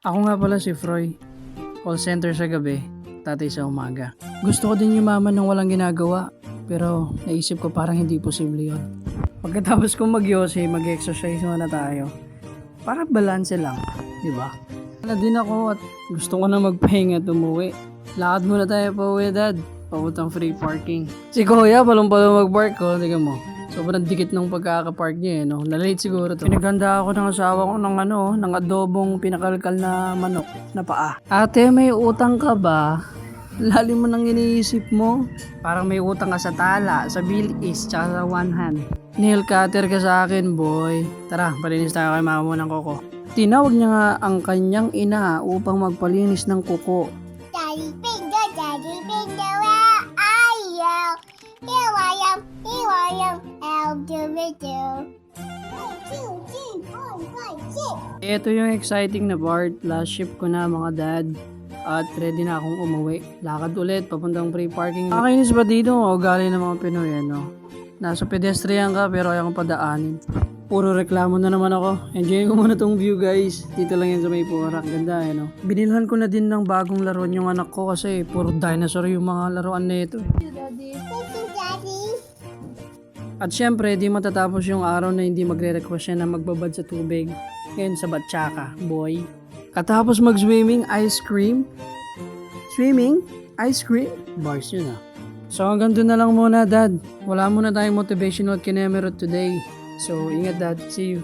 Ako nga pala si Froy. Call center sa gabi, tatay sa umaga. Gusto ko din yumaman ng walang ginagawa, pero naisip ko parang hindi posible yon. Pagkatapos kong mag-yosi, mag-exercise muna tayo. Para balanse lang, di ba? Wala din ako at gusto ko na magpahinga at umuwi. Lakad muna tayo pa uwi, Dad. Pautang free parking. Si Kuya, palong-palong mag-park ko, tingnan mo. Sobrang dikit ng pagkakapark niya, no? Nalate siguro to. Pinaganda ako ng asawa ko ng adobong pinakalkal na manok na paa. Ate, may utang ka ba? Lalim mo nang iniisip mo. Parang may utang ka sa tala, sa bilis, tsaka sa one hand. Nail cutter ka sa akin, boy. Tara, palinis tayo kay mama mo ng kuko. Tinawag niya nga ang kanyang ina upang magpalinis ng kuko. Daddy finger, where are you? Here I am, I'll do it too. Ito yung exciting na part. Last shift ko na mga dad. At ready na akong umuwi. Lakad ulit, papuntang free parking. Nakakainis ba dito? O gali ng mga Pinoy, ano? Nasa pedestrian ka pero ayaw kong padaanin. Puro reklamo na naman ako. Enjoy ko muna tong view, guys. Dito lang yan sa may Porac. Ganda, no? Binilhan ko na din ng bagong laruan yung anak ko kasi puro dinosaur yung mga laruan na ito. Thank you, Daddy. At syempre, di matatapos yung araw na hindi magre-request siya na magbabad sa tubig. Ngayon sa Batchaka, boy. Katapos mag-swimming, ice cream. Swimming? Ice cream? Bars yun ah. So hanggang doon na lang muna, Dad. Wala muna tayong motivational kinemerot today. So ingat, Dad. See you.